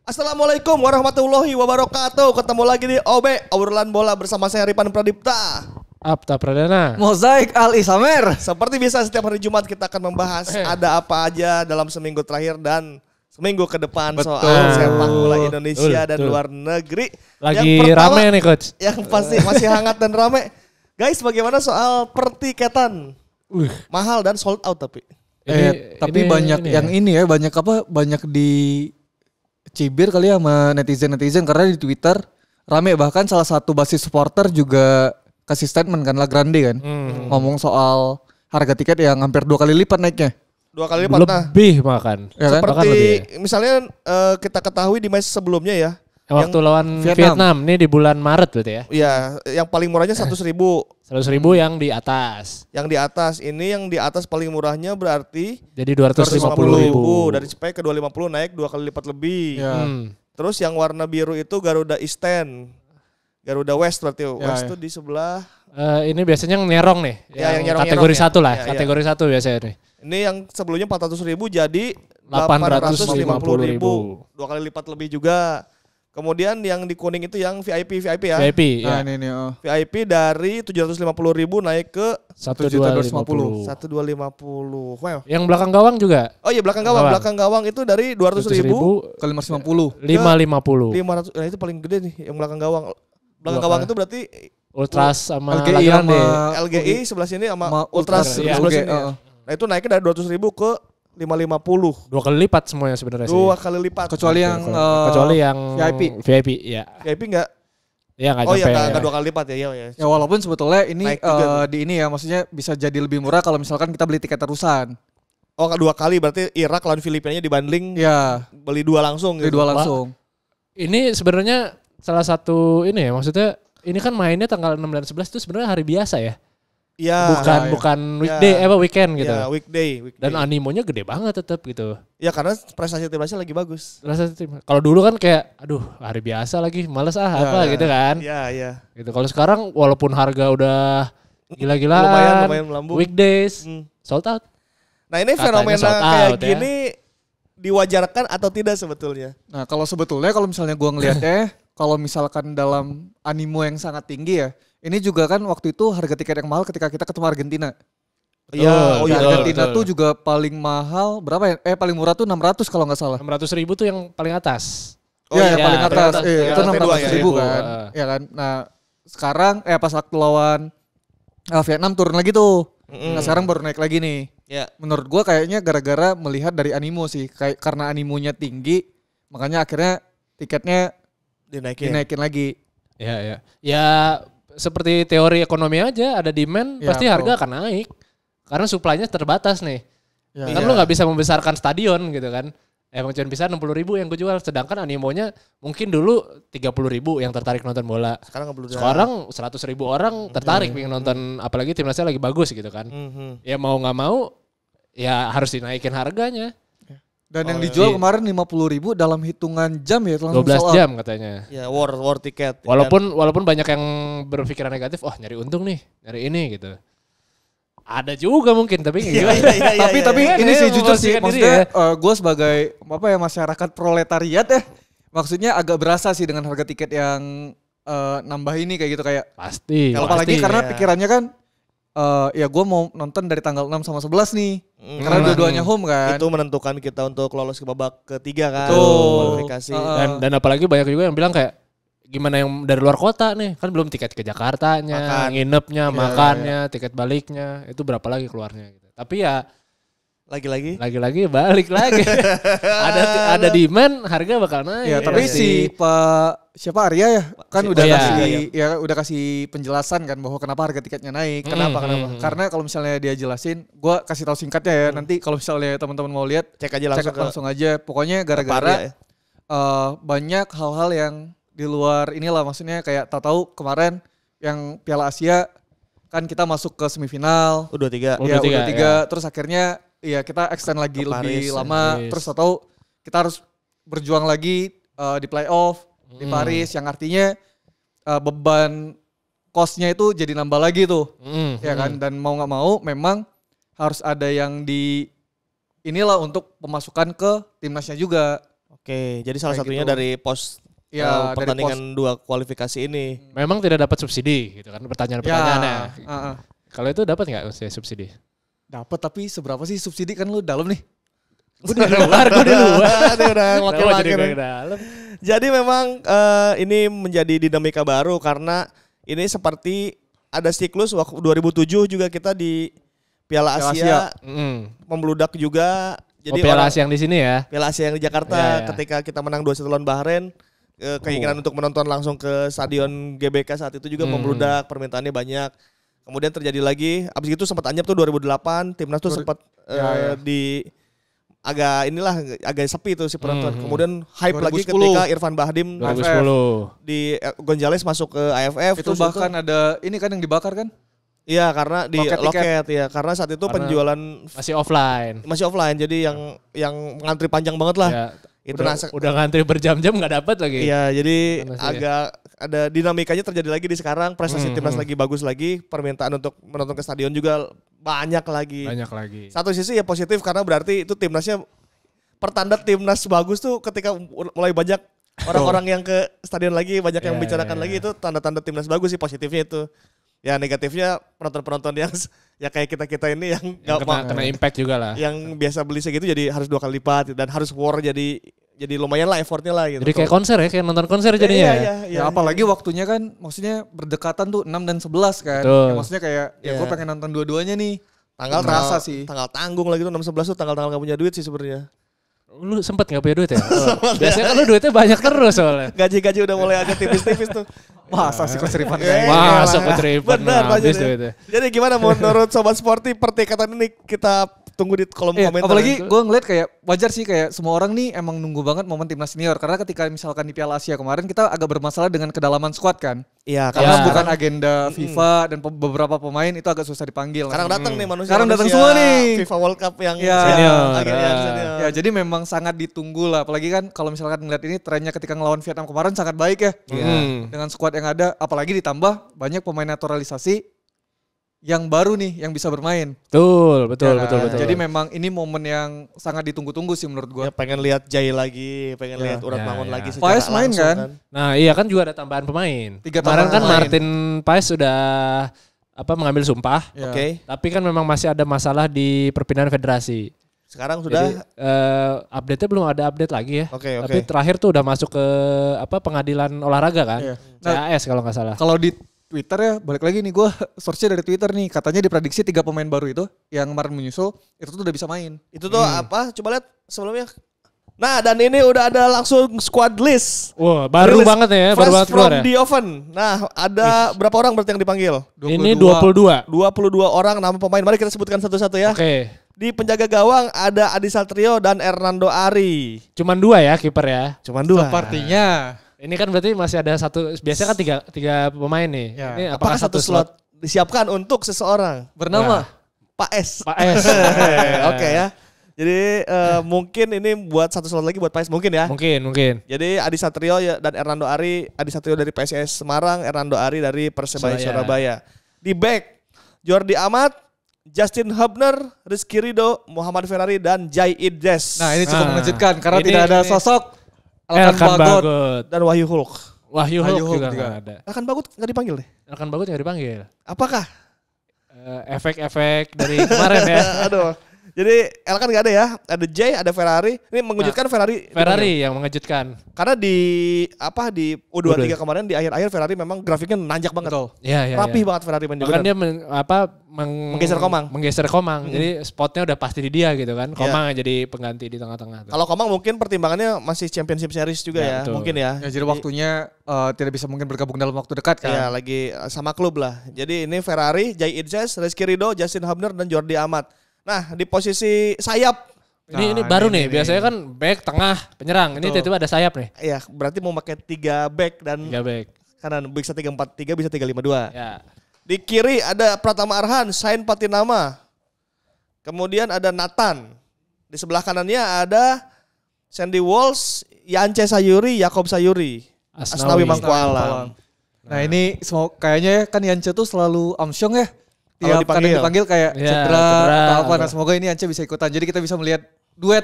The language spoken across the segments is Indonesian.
Assalamualaikum warahmatullahi wabarakatuh. Ketemu lagi di OB, obrolan bola bersama saya Ripan Pradipta. Apta Pradana. Mozaik Al Isamer. Seperti biasa setiap hari Jumat kita akan membahas ada apa aja dalam seminggu terakhir dan seminggu ke depan soal sepak bola Indonesia dan luar negeri. Lagi rame nih coach. Yang pasti masih hangat dan rame. Guys, bagaimana soal pertiketan? Mahal dan sold out tapi. Tapi banyak yang ini ya, banyak di cibir kali ya sama netizen karena di Twitter rame, bahkan salah satu basis supporter juga kasih statement kan, La Grande kan, ngomong soal harga tiket yang hampir 2 kali lipat naiknya. 2 kali lipat. Lebih makan. Ya kan? Seperti misalnya kita ketahui di match sebelumnya ya. Waktu lawan Vietnam nih di bulan Maret berarti ya. Iya, yang paling murahnya 100.000. 100.000 yang di atas. Yang di atas, ini yang di atas paling murahnya berarti jadi 250.000. Dari Cepek ke 250 naik 2 kali lipat lebih. Ya. Terus yang warna biru itu Garuda Eastern. Garuda West berarti. West itu di sebelah. Ini biasanya yang nyerong nih. Ya, yang nyerong, kategori 1 lah. Ya, kategori 1 biasanya nih. Ini yang sebelumnya 400.000 jadi 850.000. 2 kali lipat lebih juga. Kemudian yang di kuning itu yang VIP ya. VIP ya. Nah, ini VIP dari 750.000 naik ke 1.250. 1.250. Wow. Yang belakang gawang juga. Oh iya, belakang gawang itu dari 200.000 ke 550. 550. 500. Nah itu paling gede nih yang belakang gawang. Belakang gawang itu berarti Ultras sama LGI sama LGI sebelah sini sama Ultras ya, sebelah sini. Nah itu naiknya dari 200.000 ke 550. 2 kali lipat semuanya sebenarnya sih. 2 kali lipat. Kecuali yang VIP ya. VIP enggak? Ya enggak nyampe. Oh iya, enggak 2 kali lipat ya. Ya walaupun sebetulnya ini di ini ya, maksudnya bisa jadi lebih murah kalau misalkan kita beli tiket terusan. Oh 2 kali berarti Irak lawan Filipinanya dibanding beli 2 langsung gitu. Beli 2 langsung. Ini sebenarnya salah satu ini ya, maksudnya ini kan mainnya tanggal 6 dan 11 itu sebenarnya hari biasa ya. Ya, bukan weekday weekend gitu. Ya, weekday. Dan animonya gede banget tetap gitu. Ya karena prestasi timnasnya lagi bagus. Kalau dulu kan kayak aduh hari biasa lagi males gitu kan. Iya. Gitu. Kalau sekarang walaupun harga udah gila-gilaan, lumayan melambung. Weekdays sold out. Nah, ini fenomena kayak gini diwajarkan atau tidak sebetulnya? Nah, kalau misalnya gua ngelihatnya kalau misalkan dalam animo yang sangat tinggi ya, ini juga kan waktu itu harga tiket yang mahal ketika kita ketemu Argentina. Iya, Argentina tuh juga paling mahal berapa ya? Paling murah tuh 600 kalau nggak salah. 600.000 tuh yang paling atas. Yang paling atas. Itu 600.000 kan. Ya kan. Nah, sekarang pas waktu lawan Vietnam turun lagi tuh. Nah, sekarang baru naik lagi nih. Ya. Menurut gua kayaknya gara-gara melihat dari animo sih. Karena animonya tinggi, makanya akhirnya tiketnya dinaikin lagi. Ya. Ya seperti teori ekonomi aja, ada demand pasti harga akan naik. Karena supply-nya terbatas nih. Ya, kan lu gak bisa membesarkan stadion gitu kan. Emang cuma bisa 60.000 yang gue jual. Sedangkan animonya mungkin dulu 30.000 yang tertarik nonton bola. Sekarang 100.000 orang tertarik pengen nonton, apalagi timnasnya lagi bagus gitu kan. Ya mau gak mau ya harus dinaikin harganya. Dan yang dijual kemarin 50.000 dalam hitungan jam ya, langsung 12 jam katanya. Ya war tiket. Walaupun banyak yang berpikiran negatif, nyari untung nih, nyari ini gitu. Ada juga mungkin tapi tapi ini sih jujur sih, maksudnya gue sebagai masyarakat proletariat ya, maksudnya agak berasa sih dengan harga tiket yang nambah ini kayak gitu, kayak pasti. Apalagi karena pikirannya kan ya gue mau nonton dari tanggal 6 sama 11 nih. Karena dua-duanya home kan. Itu menentukan kita untuk lolos ke babak ketiga kan. Kualifikasi. Dan apalagi banyak juga yang bilang kayak gimana yang dari luar kota nih. Kan belum tiket ke Jakartanya, nginepnya, makannya, tiket baliknya. Itu berapa lagi keluarnya gitu. Tapi ya lagi-lagi balik lagi. ada demand, harga bakal naik. Ya, tapi siapa Arya ya kan udah kasih penjelasan kan bahwa kenapa harga tiketnya naik. Kenapa? Karena kalau misalnya dia jelasin, gua kasih tahu singkatnya ya. Nanti kalau misalnya teman-teman mau lihat, cek langsung aja. Pokoknya gara-gara banyak hal-hal yang di luar inilah, maksudnya kayak tahu-tahu kemarin yang Piala Asia kan kita masuk ke semifinal. U23. Terus akhirnya iya kita extend lagi lebih lama, terus atau kita harus berjuang lagi di playoff di Paris, yang artinya beban cost-nya itu jadi nambah lagi tuh, ya kan. Dan mau nggak mau memang harus ada yang di inilah untuk pemasukan ke timnasnya juga. Oke, jadi salah Kayak satunya gitu. dari pos Ya, dari pertandingan 2 kualifikasi ini. Memang tidak dapat subsidi gitu kan pertanyaan-pertanyaannya. Ya, Kalau itu dapat nggak subsidi? dapat, tapi seberapa sih subsidi, kan lu dalam nih. Gue di luar. Ini udah Kenapa jadi makin gue ke dalam? Jadi memang ini menjadi dinamika baru karena ini seperti ada siklus waktu 2007 juga kita di Piala Asia. Membludak juga. Jadi Piala Asia yang di sini ya. Piala Asia yang di Jakarta ketika kita menang 2-1 lawan Bahrain, keinginan untuk menonton langsung ke stadion GBK saat itu juga membludak, permintaannya banyak. Kemudian terjadi lagi, abis itu sempat anyap tuh 2008, timnas tuh sempat di agak sepi tuh si penonton. Kemudian hype 2010. Lagi ketika Irfan Bahdim 2010 di Gonzales masuk ke AFF. Itu bahkan ada ini kan yang dibakar kan? Iya, karena di loket ya, karena saat itu penjualan masih offline. Jadi yang ngantri panjang banget lah. Ya, udah ngantri berjam-jam nggak dapat lagi. Iya, jadi agak ada dinamikanya terjadi lagi di sekarang, prestasi timnas lagi bagus lagi, permintaan untuk menonton ke stadion juga banyak lagi. Satu sisi ya positif karena berarti itu timnasnya pertanda timnas bagus tuh ketika mulai banyak orang-orang yang ke stadion lagi, banyak yang membicarakan lagi, itu tanda-tanda timnas bagus sih, positifnya itu. Ya negatifnya penonton-penonton yang ya kayak kita ini yang kena impact juga lah. Yang biasa beli segitu jadi harus 2 kali lipat dan harus war jadi lumayan lah effortnya lah gitu. Jadi kayak konser ya, kayak nonton konser jadinya. Ya apalagi waktunya kan maksudnya berdekatan tuh 6 dan 11 kan. Ya, maksudnya kayak gue pengen nonton dua-duanya nih. Tanggal tanggung lagi tuh 6-11 tuh tanggal gak punya duit sih sebenarnya. Lu sempet gak punya duit ya? Biasanya kan lu duitnya banyak terus soalnya. Gaji udah mulai agak tipis-tipis tuh. Masa sih keseripan Masa keseripan habis duitnya. Jadi gimana menurut Sobat Sporty pertikatan ini, kita tunggu di kolom komentar. Apalagi gue ngeliat kayak wajar sih, kayak semua orang nih emang nunggu banget momen timnas senior. Karena ketika misalkan di Piala Asia kemarin kita agak bermasalah dengan kedalaman squad kan. Iya, karena bukan agenda FIFA dan beberapa pemain itu agak susah dipanggil. Sekarang datang nih manusia. Sekarang datang semua nih. FIFA World Cup yang senior. Ya, jadi memang sangat ditunggu lah. Apalagi kan kalau misalkan ngeliat ini trennya ketika ngelawan Vietnam kemarin sangat baik ya. Dengan squad yang ada, apalagi ditambah banyak pemain naturalisasi yang baru nih yang bisa bermain. Betul. Jadi memang ini momen yang sangat ditunggu-tunggu sih menurut gue. Ya, pengen lihat Jai lagi, pengen lihat Urat Mangun lagi secara Paes main langsung kan? Nah iya kan juga ada tambahan pemain. 3 kemarin kan Martin Paes sudah mengambil sumpah. Oke. Tapi kan memang masih ada masalah di perpindahan federasi. Sekarang sudah. Jadi, update-nya belum ada update lagi ya. Oke. Tapi terakhir tuh udah masuk ke pengadilan olahraga kan. CAS kalau nggak salah. Kalau di Twitter ya, balik lagi nih gue searchnya dari Twitter nih, katanya diprediksi 3 pemain baru itu yang kemarin menyusul itu tuh udah bisa main. Itu tuh apa? Coba lihat sebelumnya. Nah, dan ini udah ada langsung squad list. Wah, baru banget ya, baru banget keluar ya. From the oven. Nah, ada berapa orang berarti yang dipanggil? 22. Ini 22. 22 orang nama pemain. Mari kita sebutkan satu-satu ya. Oke. Di penjaga gawang ada Adi Satrio dan Hernando Ari. Cuman 2 ya kiper ya. Cuman 2. Sepertinya. Ini kan berarti masih ada satu, biasanya kan tiga pemain nih. Ya. Ini apakah satu slot disiapkan untuk seseorang? Bernama Pak S. Pak S. Oke ya. Jadi mungkin ini buat satu slot lagi buat Pak S mungkin ya. Mungkin. Jadi Adi Satrio dan Hernando Ari. Adi Satrio dari PSIS Semarang, Hernando Ari dari Persebaya Surabaya. Di back Jordi Amat, Justin Hubner, Rizky Ridho, Muhammad Ferrari dan Jai Iddes. Nah ini cukup mengejutkan karena tidak ada sosok Elkan Bagot dan Wahyu Hulk. Wahyu Hulk juga nggak ada. Elkan Bagot nggak dipanggil deh. Elkan Bagot nggak dipanggil. Apakah? Efek-efek dari kemarin ya. Aduh. Jadi Elkan nggak ada ya. Ada Jay, ada Ferrari. Ini mengejutkan Ferrari. Ferrari yang mengejutkan. Karena di U23 kemarin di akhir-akhir Ferrari memang grafiknya nanjak banget. Iya. Rapih banget Ferrari main juga. Bahkan dia menggeser Komang. Jadi spotnya udah pasti di dia gitu kan. Komang jadi pengganti di tengah-tengah. Kalau Komang mungkin pertimbangannya masih Championship Series juga ya. Betul. Mungkin ya. Jadi waktunya tidak bisa mungkin bergabung dalam waktu dekat kan. Iya lagi sama klub lah. Jadi ini Ferrari, Jai Iddes, Rizky Ridho, Justin Hubner dan Jordi Amat. Nah di posisi sayap. Ini baru nih. Biasanya kan back, tengah, penyerang. Ini tiba-tiba ada sayap nih. Iya berarti mau pakai 3 back dan 3 back. Kanan bisa 3-4-3 bisa 3-5-2. Ya. Di kiri ada Pratama Arhan, Sain Patinama. Kemudian ada Nathan. Di sebelah kanannya ada Sandy Walsh, Yance Sayuri, Yakob Sayuri, Asnawi Mangkualam. Nah ini kayaknya kan Yance tuh selalu amsyong ya. Tiap dipanggil kayak cedera atau apa. Nah semoga ini Yance bisa ikutan. Jadi kita bisa melihat duet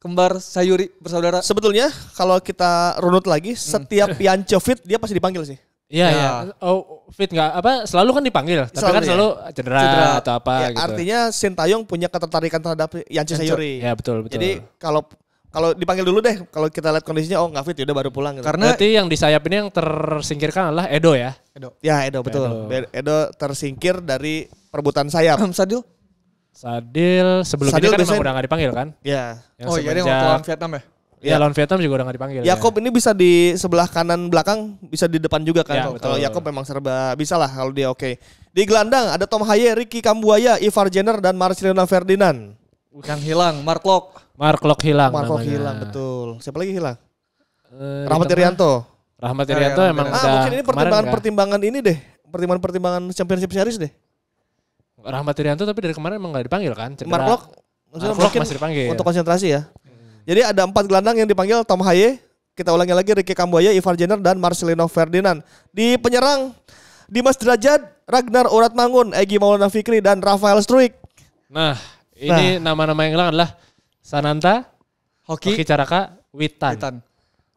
kembar Sayuri bersaudara. Sebetulnya kalau kita runut lagi, setiap Pianco fit dia pasti dipanggil sih. Iya ya. Oh, fit nggak selalu kan dipanggil, tapi kan selalu cedera atau apa ya, gitu. Artinya Sintayong punya ketertarikan terhadap Yancho Sayuri. Ya betul. Jadi kalau dipanggil dulu deh, kalau kita lihat kondisinya nggak fit udah baru pulang gitu. Karena berarti yang di sayap ini yang tersingkirkan adalah Edo ya. Edo betul. Edo tersingkir dari perebutan sayap. Sadil sebelum ini kan emang udah gak dipanggil kan? Iya. Iya dia waktu lawan Vietnam ya? Iya lawan Vietnam juga udah gak dipanggil. Yakob ini bisa di sebelah kanan belakang, bisa di depan juga kan. Ya, kalau Yakob memang serba bisa lah kalau dia oke. Di gelandang ada Tom Haye, Ricky Kambuaya, Ivar Jenner dan Marcelino Ferdinand. Yang hilang, Mark Locke hilang. Mark Locke hilang, betul. Siapa lagi hilang? Rahmat Irianto. Rahmat Irianto emang udah mungkin ini pertimbangan ini deh. Pertimbangan Championship Series deh. Rahmat Irianto tapi dari kemarin emang gak dipanggil kan? Mark Locke mungkin masih dipanggil. Untuk konsentrasi ya. Jadi ada 4 gelandang yang dipanggil Tom Haye. Kita ulangi lagi, Ricky Kambuaya, Ivar Jenner dan Marcelino Ferdinand. Di penyerang Dimas Derajat, Ragnar Uratmangun, Egy Maulana Fikri dan Rafael Struik. Nah, ini nama-nama yang hilang adalah Sananta, Hoki Caraka, Witan.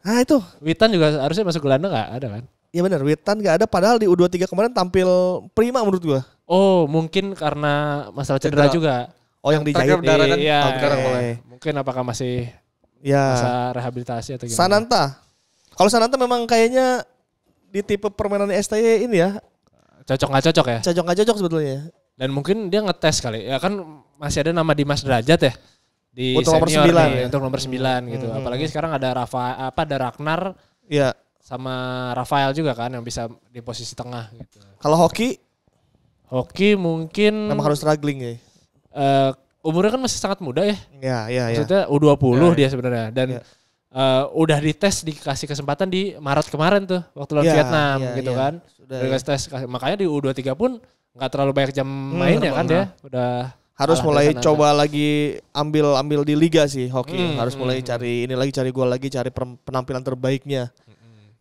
Nah itu. Witan juga harusnya masuk gelandang gak ada kan? Iya benar, Witan gak ada padahal di U23 kemarin tampil prima menurut gua. Oh, mungkin karena masalah cedera juga. Oh, yang dijahit. Iya. Mungkin apakah masih masa rehabilitasi atau gimana? Sananta. Kalau Sananta memang kayaknya di tipe permainan STY ini ya. Cocok gak cocok ya? Cocok gak cocok sebetulnya. Dan mungkin dia ngetes kali. Ya kan masih ada nama Dimas Derajat ya. Di untuk senior nomor 9 nih, untuk nomor 9 gitu. Apalagi sekarang ada ada Ragnar. Iya. Sama Rafael juga kan yang bisa di posisi tengah gitu. Kalau Hoki mungkin memang harus struggling ya. Umurnya kan masih sangat muda ya. Iya. Maksudnya U20 dia sebenarnya dan udah dites dikasih kesempatan di Maret kemarin tuh waktu lawan Vietnam gitu kan. Udah dikasih tes, makanya di U23 pun nggak terlalu banyak jam mainnya kan dia. Udah harus mulai coba lagi ambil di liga sih Hoki. Harus mulai cari gol lagi, cari penampilan terbaiknya.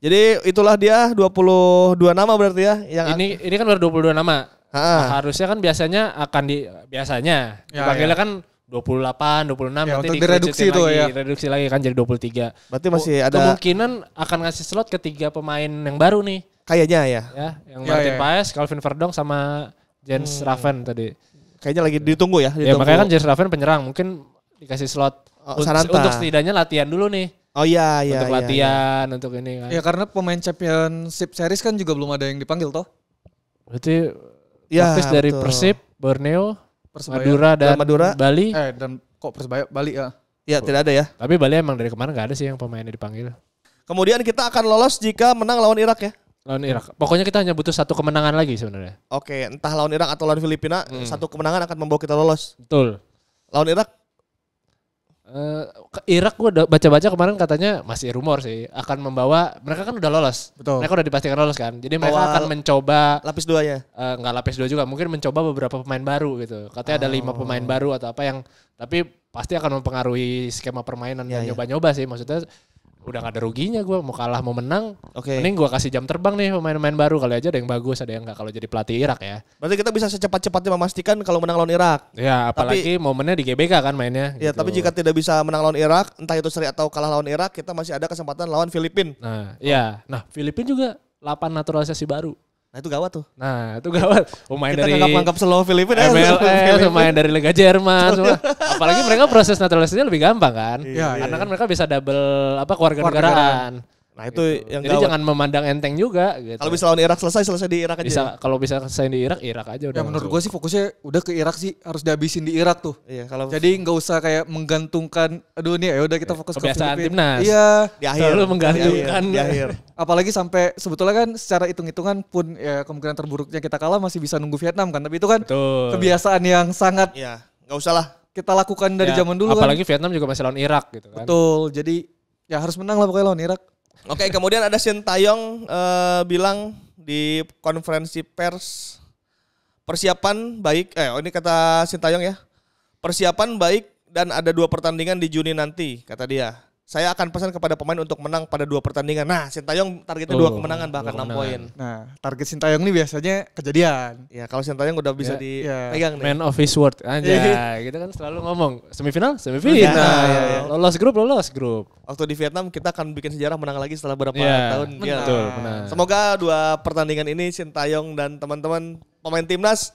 Jadi itulah dia 22 nama berarti ya. Yang ini kan baru 22 nama. Nah, harusnya kan biasanya dipanggilnya kan 28, 26 ya, nanti direduksi itu ya. Reduksi lagi kan jadi 23. Berarti masih ada kemungkinan akan ngasih slot ke 3 pemain yang baru nih. Kayaknya ya. Yang Martin Paes, Calvin Verdong sama Jens Raven tadi. Kayaknya lagi ditunggu ya. Ya makanya kan Jens Raven penyerang, mungkin dikasih slot untuk setidaknya latihan dulu nih. Oh iya. Untuk latihan, untuk ini kan. Ya karena pemain Championship Series kan juga belum ada yang dipanggil toh. Berarti praktis dari Persib, Borneo, Madura dan Bali. Dan kok Persebaya Bali ya? Ya tidak ada ya. Tapi Bali emang dari kemarin gak ada sih yang pemainnya dipanggil. Kemudian kita akan lolos jika menang lawan Irak ya. Lawan Irak. Pokoknya kita hanya butuh 1 kemenangan lagi sebenarnya. Oke, entah lawan Irak atau lawan Filipina, 1 kemenangan akan membawa kita lolos. Betul. Lawan Irak? Irak gue udah baca-baca kemarin katanya masih rumor sih akan membawa, mereka kan udah lolos. Betul. Mereka udah dipastikan lolos kan. Jadi mereka akan mencoba lapis 2 ya. Enggak lapis 2 juga, mungkin mencoba beberapa pemain baru gitu. Katanya ada 5 pemain baru atau apa yang tapi pasti akan mempengaruhi skema permainan dan nyoba-nyoba sih. Maksudnya udah gak ada ruginya gue mau kalah mau menang. Mending gue kasih jam terbang nih pemain-pemain baru, kali aja ada yang bagus ada yang enggak kalau jadi pelatih Irak ya. Berarti kita bisa secepat-cepatnya memastikan kalau menang lawan Irak. Ya apalagi momennya di GBK kan mainnya. Ya gitu. Tapi jika tidak bisa menang lawan Irak, entah itu seri atau kalah lawan Irak, kita masih ada kesempatan lawan Filipina. Nah Filipina juga 8 naturalisasi baru. Nah itu gawat tuh. Pemain kita dari nganggap slow Filipina MLS, pemain dari Liga Jerman semua. Apalagi mereka proses naturalisasinya lebih gampang kan. Karena kan mereka bisa double kewarganegaraan. Nah itu yang jadi jangan memandang enteng juga gitu. Kalau bisa lawan Irak selesai di Irak aja. Kalau bisa selesai di Irak aja udah. Ya menurut gue sih fokusnya udah ke Irak sih, harus dihabisin di Irak tuh. Iya, jadi nggak usah kayak menggantungkan nih udah kita fokus ke kebiasaan timnas. Iya. Di akhir. Selalu menggantungkan. Di akhir. Apalagi sampai sebetulnya kan secara hitung-hitungan pun ya kemungkinan terburuknya kita kalah masih bisa nunggu Vietnam kan. Tapi itu kan kebiasaan yang sangat nggak usah lah kita lakukan dari zaman dulu. Apalagi Vietnam juga masih lawan Irak gitu kan. Betul. Jadi ya harus menang lah pokoknya lawan Irak. Oke, kemudian ada Sintayong bilang di konferensi pers persiapan baik. Ini kata Sintayong ya. Persiapan baik dan ada 2 pertandingan di Juni nanti kata dia. saya akan pesan kepada pemain untuk menang pada 2 pertandingan. Nah, Sintayong targetnya 2 kemenangan bahkan 6 poin. Nah, target Sintayong ini biasanya kejadian. Ya, kalau Sintayong udah bisa dipegang nih. Man of his word aja. Kita kan selalu ngomong semifinal. Lolos grup. Waktu di Vietnam kita akan bikin sejarah menang lagi setelah berapa tahun. Betul, benar. Semoga 2 pertandingan ini Sintayong dan teman-teman pemain timnas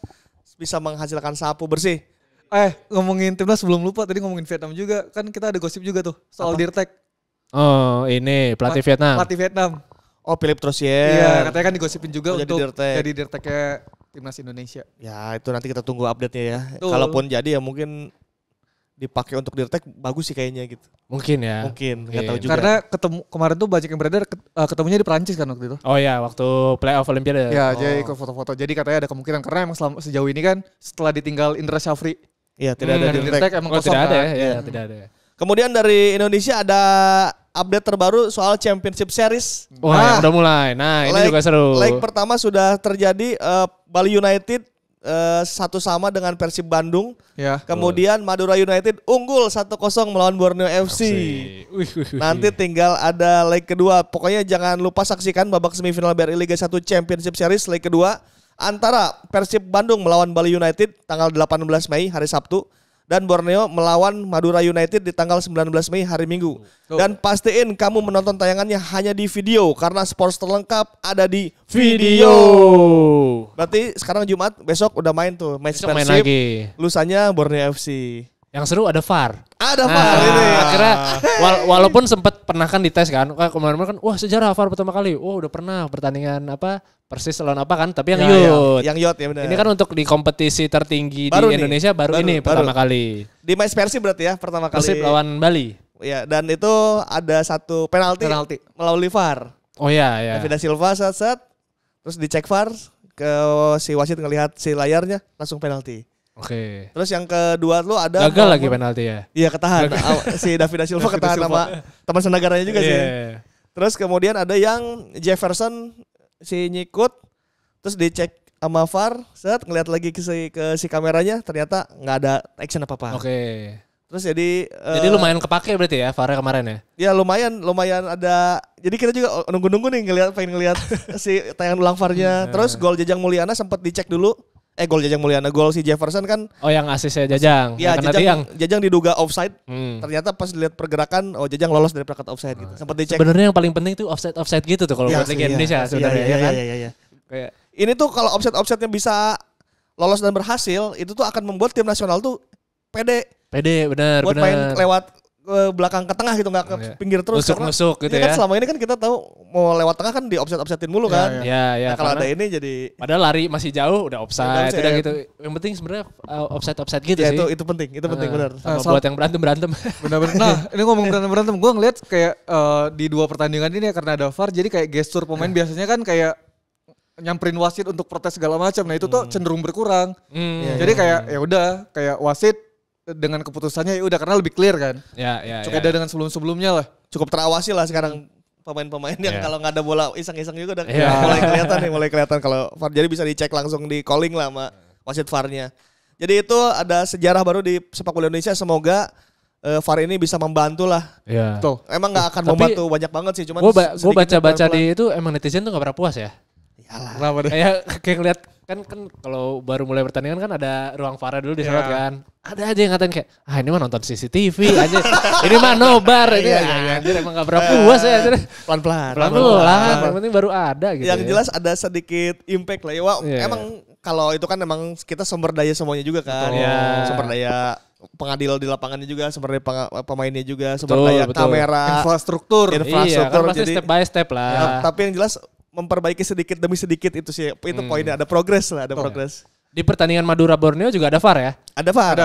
bisa menghasilkan sapu bersih. Ngomongin timnas sebelum lupa tadi ngomongin Vietnam juga. Kan kita ada gosip juga tuh soal Dirtek. Oh, ini pelatih Vietnam. Pelatih Vietnam. Oh, Philip Trosier. Iya, katanya kan digosipin juga untuk jadi Dirteknya timnas Indonesia. Ya, itu nanti kita tunggu update-nya ya. Kalaupun jadi ya mungkin dipakai untuk Dirtek bagus sih kayaknya gitu. Mungkin ya. Enggak tahu juga. Karena kemarin tuh banyak yang beredar ketemunya di Perancis kan waktu itu. Oh ya, waktu playoff Olimpiade. Ya, jadi ikut foto-foto. Jadi katanya ada kemungkinan karena emang sejauh ini kan setelah ditinggal Indra Syafri. Iya, tidak ada Dirtek. Emang kosong tidak ada kan? ya, tidak ada. Kemudian dari Indonesia ada update terbaru soal Championship Series. Wah, udah mulai. Nah, ini juga seru. Leg pertama sudah terjadi Bali United 1-1 dengan Persib Bandung. Ya. Kemudian Madura United unggul 1-0 melawan Borneo FC. Nanti tinggal ada leg kedua. Pokoknya jangan lupa saksikan babak semifinal BRI Liga 1 Championship Series leg kedua antara Persib Bandung melawan Bali United tanggal 18 Mei hari Sabtu dan Borneo melawan Madura United di tanggal 19 Mei hari Minggu. Dan pastiin kamu menonton tayangannya hanya di video karena sports terlengkap ada di video. Berarti sekarang Jumat, besok udah main tuh match Persib. Main lagi. Lusanya Borneo FC. Yang seru ada VAR. Ada VAR ini. Akhirnya walaupun sempat pernah kan dites kan. Kemarin kan wah sejarah VAR pertama kali. Udah pernah pertandingan apa Persis lawan apa kan, tapi yang youth. Yang youth ya benar. Ini kan untuk di kompetisi tertinggi di Indonesia baru pertama kali. Di match Persib berarti ya pertama kali. Persib lawan Bali. Ya, dan itu ada satu penalti. Melalui VAR. Oh iya. David Silva set terus dicek VAR ke si wasit ngelihat si layarnya langsung penalti. Oke. Terus yang kedua lu ada gagal lagi penalti ya. Iya, ketahan. Si David Silva ketahan sama teman senegaranya juga sih. Terus kemudian ada yang Jefferson si nyikut terus dicek sama VAR, ngeliat lagi ke si kameranya ternyata nggak ada action apa-apa. Oke. Terus jadi lumayan kepake berarti ya VAR kemarin ya? Ya lumayan ada. Jadi kita juga nunggu-nunggu nih pengen ngeliat si tayangan ulang VAR-nya. Terus gol Jajang Mulyana sempat dicek dulu. Gol Jajang Mulyana, gol si Jefferson kan. Oh yang asisnya Jajang. Iya, Jajang diduga offside. Ternyata pas dilihat pergerakan, Jajang lolos dari perangkat offside gitu. Sempat dicek. Sebenarnya yang paling penting tuh offside gitu tuh kalau buat Liga Indonesia sebenarnya ya kan. Iya. Kayak ini tuh kalau offside-nya bisa lolos dan berhasil, itu tuh akan membuat tim nasional tuh pede benar. Buat main lewat ke belakang ke tengah gitu, nggak ke pinggir terus. Nusuk gitu ya. Kan selama ini kan kita tahu mau lewat tengah kan di offsetin mulu kan. Iya. Nah, kalau ada ini jadi. Padahal lari masih jauh udah offside udah gitu. Yang penting sebenarnya offside gitu sih. Itu penting benar. Buat yang berantem. Benar-benar. Nah, ini ngomong berantem, gue ngeliat kayak di 2 pertandingan ini ya karena ada VAR, jadi kayak gestur pemain biasanya kan kayak nyamperin wasit untuk protes segala macam. Nah itu tuh cenderung berkurang. Jadi kayak ya udah kayak wasit dengan keputusannya ya udah karena lebih clear kan. Ya. Cukup ada dengan sebelum-sebelumnya lah. Cukup terawasi lah sekarang pemain-pemain yang kalau nggak ada bola iseng-iseng juga udah mulai kelihatan kalau VAR, jadi bisa dicek langsung di calling lah sama wasit VAR-nya. Jadi itu ada sejarah baru di sepak bola Indonesia, semoga VAR ini bisa membantu lah. Iya. Tuh. Emang nggak akan membantu banyak banget sih, cuman gue baca-baca di itu emang netizen tuh nggak pernah puas ya. Iyalah. Kayak ngeliat kan kalau baru mulai pertandingan kan ada ruang VAR dulu disorot kan. Ada aja yang ngatain kayak ini mah nonton CCTV aja. Ini mah nobar aja. Anjir emang gak pernah puas ya. Pelan-pelan. Yang penting baru ada gitu. Yang jelas ada sedikit impact lah ya. Emang kalau itu kan emang kita sumber daya semuanya juga kan. Sumber daya pengadil di lapangannya juga, sumber daya pemainnya juga, sumber daya kamera, infrastruktur. Iya kan pasti step by step lah. Tapi yang jelas memperbaiki sedikit demi sedikit itu sih. Itu poinnya, ada progres lah, progres. Di pertandingan Madura Borneo juga ada VAR ya? Ada VAR.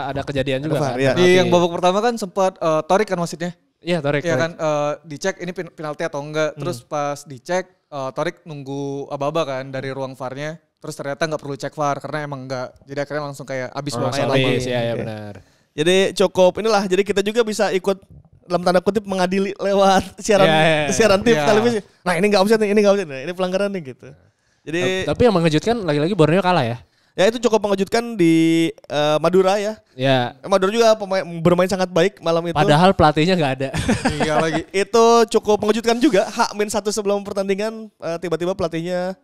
Ada kejadian juga. VAR, kan? ya. Di yang babak pertama kan sempat Torik kan wasitnya. Iya, Torik. Iya kan dicek ini penalti atau enggak. Terus pas dicek Torik nunggu aba-aba kan dari ruang VAR-nya. Terus ternyata enggak perlu cek VAR karena emang enggak. Jadi akhirnya langsung kayak abis lumayan lama. Iya benar. Jadi cukup inilah. Jadi kita juga bisa ikut dalam tanda kutip mengadili lewat siaran TV televisi. Nah ini nggak offset nih, ini nggak offset nih, ini pelanggaran nih gitu. Jadi tapi yang mengejutkan lagi-lagi Borneo kalah ya. Ya itu cukup mengejutkan di Madura ya. Ya. Madura juga bermain sangat baik malam itu. Padahal pelatihnya nggak ada. Iya lagi. Itu cukup mengejutkan juga. H-1 sebelum pertandingan tiba-tiba pelatihnya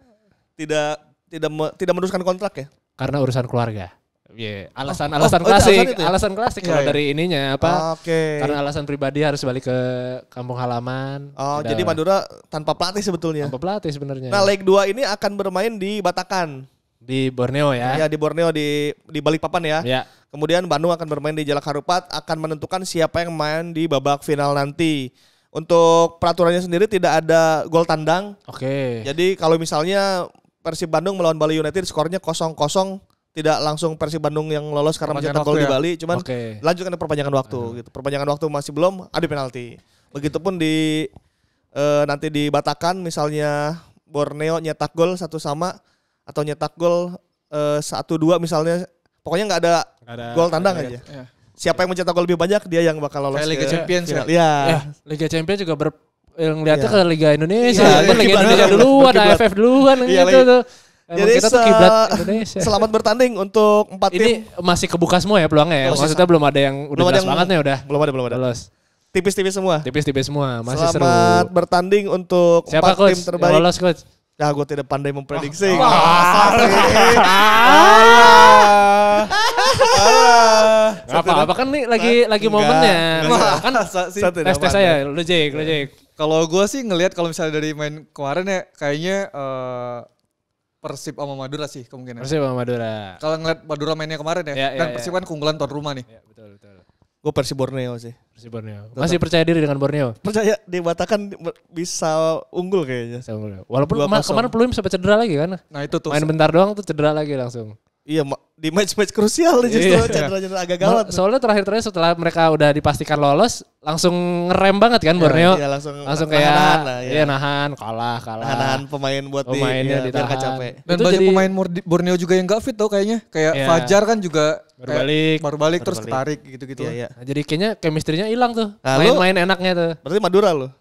tidak meneruskan kontrak ya. Karena urusan keluarga. Iya, alasan klasik, alasan klasik kalau dari ininya apa? Oke. Karena alasan pribadi harus balik ke kampung halaman. Oh, jadi Madura tanpa pelatih sebetulnya. Tanpa pelatih sebenarnya. Nah, leg 2 ini akan bermain di Batakan. Di Borneo ya. Ya, di Borneo di Balikpapan ya. Ya. Kemudian Bandung akan bermain di Jalak Harupat, akan menentukan siapa yang main di babak final nanti. Untuk peraturannya sendiri tidak ada gol tandang. Oke. Jadi kalau misalnya Persib Bandung melawan Bali United skornya 0-0, tidak langsung Persib Bandung yang lolos karena mencetak gol di Bali, cuman lanjutkan ke perpanjangan waktu gitu. Perpanjangan waktu masih belum, ada penalti. Begitupun di nanti di Batakan misalnya Borneo nyetak gol 1-1 atau nyetak gol 1-2 misalnya, pokoknya nggak ada gol tandang aja. Ya. Siapa yang mencetak gol lebih banyak dia yang bakal lolos Liga Champions ya. Liga Champions juga ngeliatnya ke Liga Indonesia. Kan Liga Indonesia duluan, AFF duluan gitu tuh. Jadi kita tuh kiblat Indonesia. Selamat bertanding untuk 4 tim. Ini masih kebuka semua ya peluangnya ya. Maksudnya belum ada yang udah jelas banget nih udah. Belum ada. Lolos. Tipis-tipis semua. Tipis-tipis semua. Masih seru. Selamat bertanding untuk 4 tim terbaik. Lolos coach. Ya gue tidak pandai memprediksi. Apa kan nih lagi momennya. Kan tes saya, lu Jake. Kalau gue sih ngelihat kalau misalnya dari main kemarin ya kayaknya Persib sama Madura sih kemungkinan. Persib sama Madura. Kalau ngeliat Madura mainnya kemarin ya, dan Persib kan keunggulan tuan rumah nih. Ya, betul. Gue Persib Borneo sih. Persib Borneo. Masih percaya diri dengan Borneo? Percaya, di Batakan bisa unggul kayaknya. Walaupun kemarin Pluim sempat cedera lagi kan. Nah itu tuh. Main bentar doang tuh cedera lagi langsung. Iya, di match-match krusial justru cedera-cedera agak gawat. Soalnya terakhir setelah mereka udah dipastikan lolos, langsung ngerem banget kan Borneo. Iya, langsung kayak nahan, kalah. Nahan pemain buat pemainnya biar gak capek. Dan itu banyak pemain Borneo juga yang gak fit tuh kayaknya. Kayak Fajar kan juga baru balik terus ketarik gitu-gitu. Iya. Nah, jadi kayaknya chemistry-nya hilang tuh. Main enaknya tuh. Berarti Madura lo?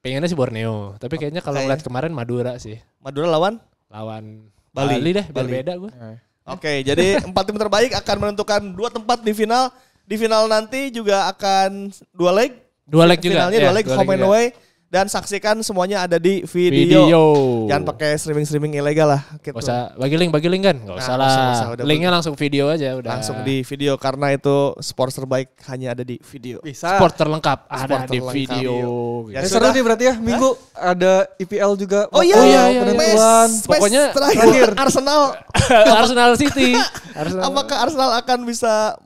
Pengennya sih Borneo, tapi kayaknya kalau ngeliat kemarin Madura sih. Madura lawan Bali deh, beda gue. Oke, jadi 4 tim terbaik akan menentukan 2 tempat di final. Di final nanti juga akan 2 leg. 2 leg juga. Finalnya 2 leg home and away. Dan saksikan semuanya ada di video. Jangan pakai streaming ilegal lah. Gitu. Gak usah bagi link kan? Gak usah lah. Linknya langsung video aja udah. Langsung di video karena itu sport terbaik hanya ada di video. Bisa. Sport terlengkap ada di video. Ya, seru nih berarti ya. Minggu ada IPL juga. Oh iya. Penentuan. Pokoknya terakhir Arsenal City. Apakah Arsenal akan bisa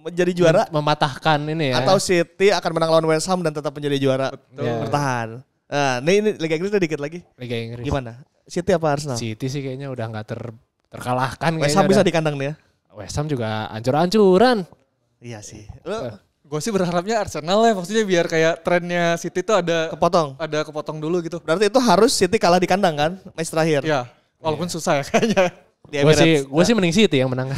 menjadi juara, mematahkan ini ya, atau City akan menang lawan West Ham dan tetap menjadi juara, bertahan. Nah, ini Liga Inggris udah dikit lagi. Liga Inggris gimana? City apa Arsenal? City sih kayaknya udah nggak terkalahkan. West Ham bisa di kandang nih ya. West Ham juga ancur-ancuran. Iya sih. Gue sih berharapnya Arsenal ya, maksudnya biar kayak trennya City tuh ada kepotong dulu gitu. Berarti itu harus City kalah di kandang kan, match terakhir. Iya, walaupun susah ya kayaknya. Gue sih mending City yang menang.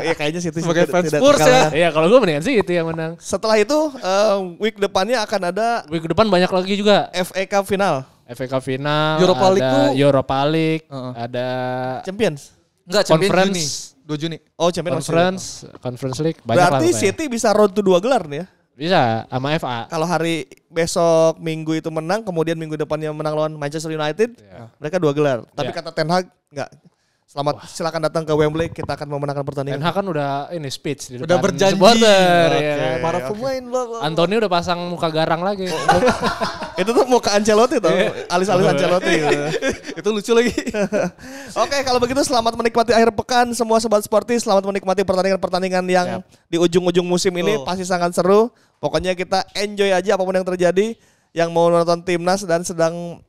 Iya kayaknya City sebagai fans Spurs ya. Iya kalau gue mendingan City yang menang. Setelah itu week depannya akan ada. Week depan banyak lagi juga. FA Cup final. Europa League tuh. Europa League. Ada Champions. Enggak, Conference. 2 Juni. Oh Champions. Conference League. Banyak berarti City bisa road to 2 gelar nih ya. Bisa sama FA. Kalau hari besok minggu itu menang, kemudian minggu depannya menang lawan Manchester United, mereka 2 gelar. Tapi kata Ten Hag enggak. Selamat, silakan datang ke Wembley, kita akan memenangkan pertandingan. Ten Hag kan udah ini speech di depan. Udah berjanji. Para pemain Anthony udah pasang muka garang lagi. Itu tuh muka Ancelotti tuh, alis-alis Ancelotti gitu. Itu lucu lagi. Oke, kalau begitu selamat menikmati akhir pekan semua sobat sporty, selamat menikmati pertandingan-pertandingan yang di ujung-ujung musim ini pasti sangat seru. Pokoknya kita enjoy aja apapun yang terjadi. Yang mau nonton timnas dan sedang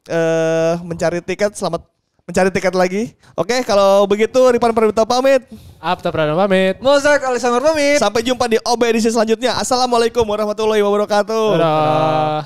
mencari tiket, selamat mencari tiket lagi. Oke, kalau begitu Ripan Pradipta pamit. Apta Pradana pamit. Mozart Alexander pamit. Sampai jumpa di OB edisi selanjutnya. Assalamualaikum warahmatullahi wabarakatuh. Dadah.